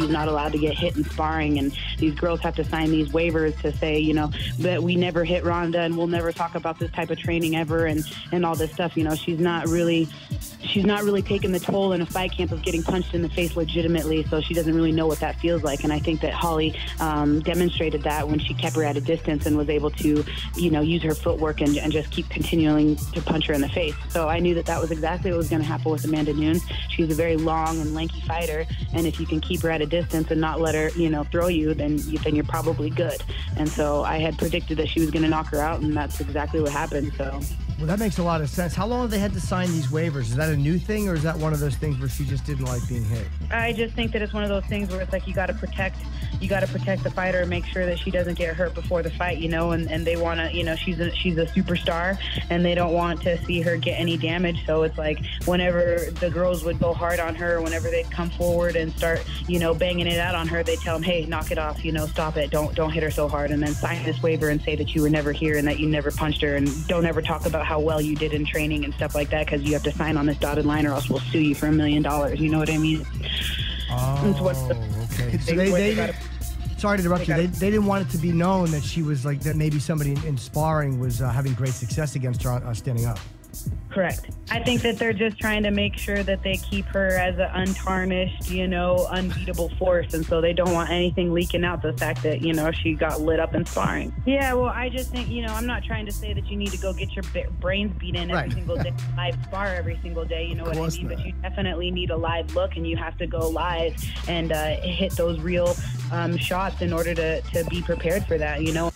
she's not allowed to get hit in sparring, and these girls have to sign these waivers to say, you know, that we never hit Ronda and we'll never talk about this type of training ever, and all this stuff. You know, she's not really taking the toll in a fight camp of getting punched in the face legitimately, so she doesn't really know what that feels like. And I think that Holly demonstrated that when she kept her at a distance and was able to, you know, use her footwork and just keep continuing to punch her in the face. So I knew that that was exactly what was going to happen with Amanda Nunes. She's a very long and lanky fighter, and if you can keep her at a distance and not let her, you know, throw you, then you're probably good. And so I had predicted that she was going to knock her out, and that's exactly what happened. So. Well, that makes a lot of sense. How long have they had to sign these waivers? Is that a new thing, or is that one of those things where she just didn't like being hit? I just think that it's one of those things where it's like you got to protect the fighter and make sure that she doesn't get hurt before the fight, you know, and they want to, you know, she's a superstar, and they don't want to see her get any damage. So it's like whenever the girls would go hard on her, whenever they'd come forward and start, you know, banging it out on her, they tell them, hey, knock it off, you know, stop it, don't hit her so hard, and then sign this waiver and say that you were never here and that you never punched her, and don't ever talk about how well you did in training and stuff like that, because you have to sign on this dotted line or else we'll sue you for $1 million. You know what I mean? Oh, okay. So they sorry to interrupt you. They didn't want it to be known that she was like, that maybe somebody in sparring was having great success against her standing up. Correct. I think that they're just trying to make sure that they keep her as an untarnished, you know, unbeatable force, and so they don't want anything leaking out the fact that, you know, she got lit up in sparring. Yeah, well, I just think, you know, I'm not trying to say that you need to go get your brains beat in every single day, live spar every single day, you know what I mean? But you definitely need a live look, and you have to go live and hit those real shots in order to be prepared for that, you know?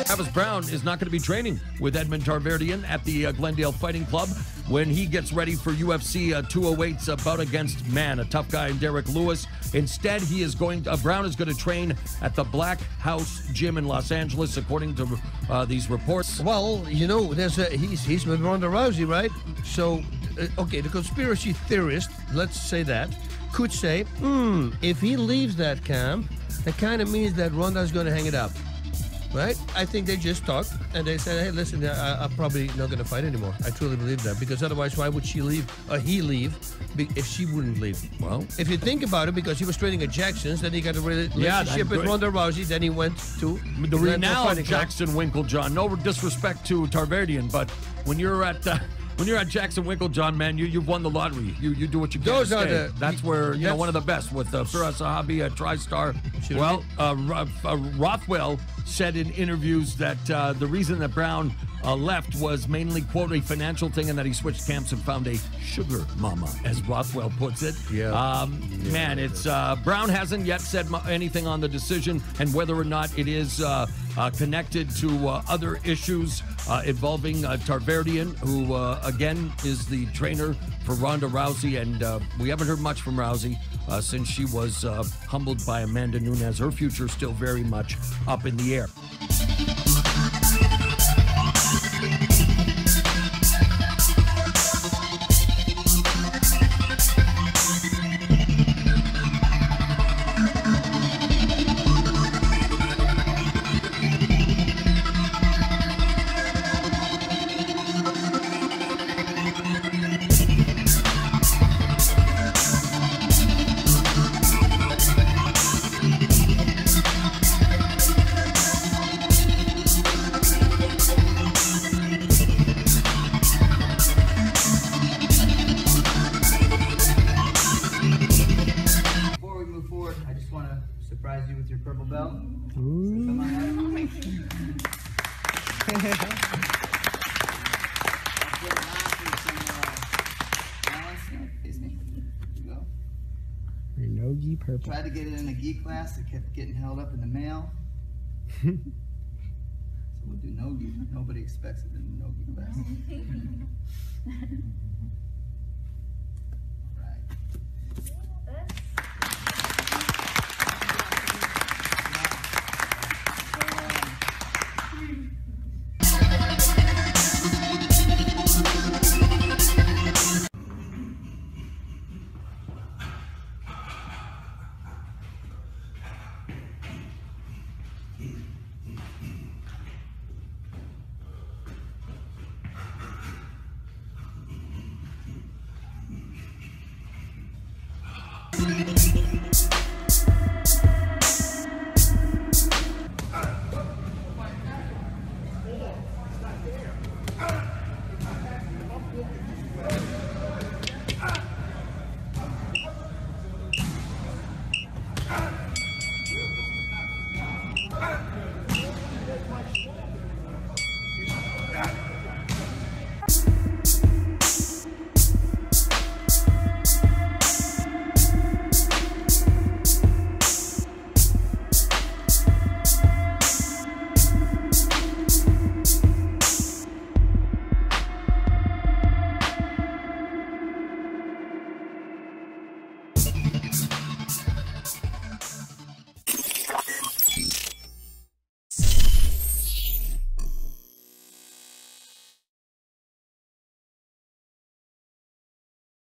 Travis Browne is not going to be training with Edmond Tarverdyan at the Glendale Fighting Club when he gets ready for UFC 208's bout against, a tough guy, Derek Lewis. Instead, Browne is going to train at the Black House Gym in Los Angeles, according to these reports. Well, you know, he's with Ronda Rousey, right? So, okay, the conspiracy theorist, let's say that, could say, if he leaves that camp, that kind of means that Ronda's going to hang it up. Right? I think they just talked and they said, hey, listen, I'm probably not going to fight anymore. I truly believe that, because otherwise, why would she leave, or he leave, if she wouldn't leave? Well, if you think about it, because he was training at Jackson's, then he got a relationship with Ronda Rousey, then he went to the renowned Jackson Winklejohn. No disrespect to Tarverdyan, but when you're at Jackson Winklejohn, man, you've won the lottery. You do what you can. That's where, you know, one of the best with Firas Zahabi, a TriStar. Well, Rothwell said in interviews that the reason that Browne left was mainly, quote, a financial thing, and that he switched camps and found a sugar mama, as Rothwell puts it. Man, it's Browne hasn't yet said anything on the decision and whether or not it is connected to other issues involving Tarverdyan, who again is the trainer for Ronda Rousey, and we haven't heard much from Rousey since she was humbled by Amanda Nunes. Her future still very much up in the air. Tried to get it in a gi class, it kept getting held up in the mail. So we'll do no gi. Nobody expects it in the no gi class. All right.